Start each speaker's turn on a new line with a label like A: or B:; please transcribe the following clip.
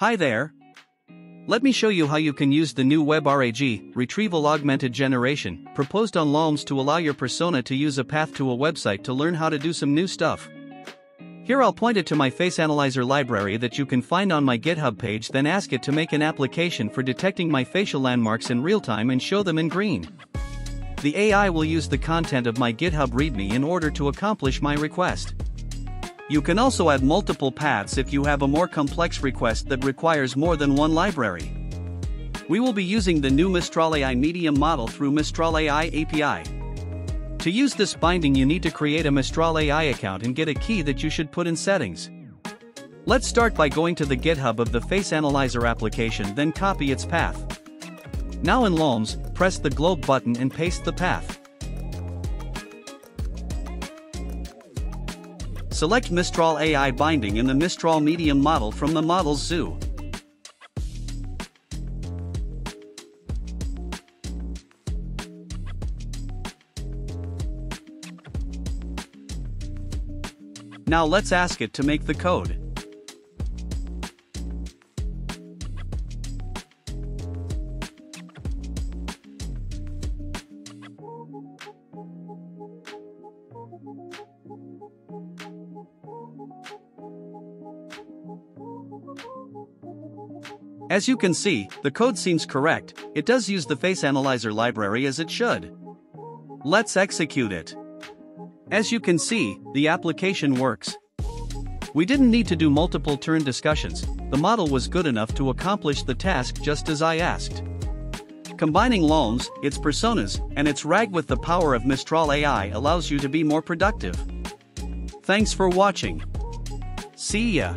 A: Hi there. Let me show you how you can use the new WebRAG, Retrieval Augmented Generation, proposed on lollms to allow your persona to use a path to a website to learn how to do some new stuff. Here I'll point it to my face analyzer library that you can find on my GitHub page, then ask it to make an application for detecting my facial landmarks in real time and show them in green. The AI will use the content of my GitHub readme in order to accomplish my request. You can also add multiple paths if you have a more complex request that requires more than one library. We will be using the new Mistral AI medium model through MistralAI API. To use this binding, you need to create a Mistral AI account and get a key that you should put in settings. Let's start by going to the GitHub of the face analyzer application, then copy its path. Now in lollms, press the globe button and paste the path. Select Mistral AI binding in the Mistral medium model from the models zoo. Now let's ask it to make the code. As you can see, the code seems correct. It does use the face analyzer library as it should. Let's execute it. As you can see, the application works. We didn't need to do multiple turn discussions. The model was good enough to accomplish the task just as I asked. Combining lollms, its personas, and its RAG with the power of Mistral AI allows you to be more productive. Thanks for watching. See ya.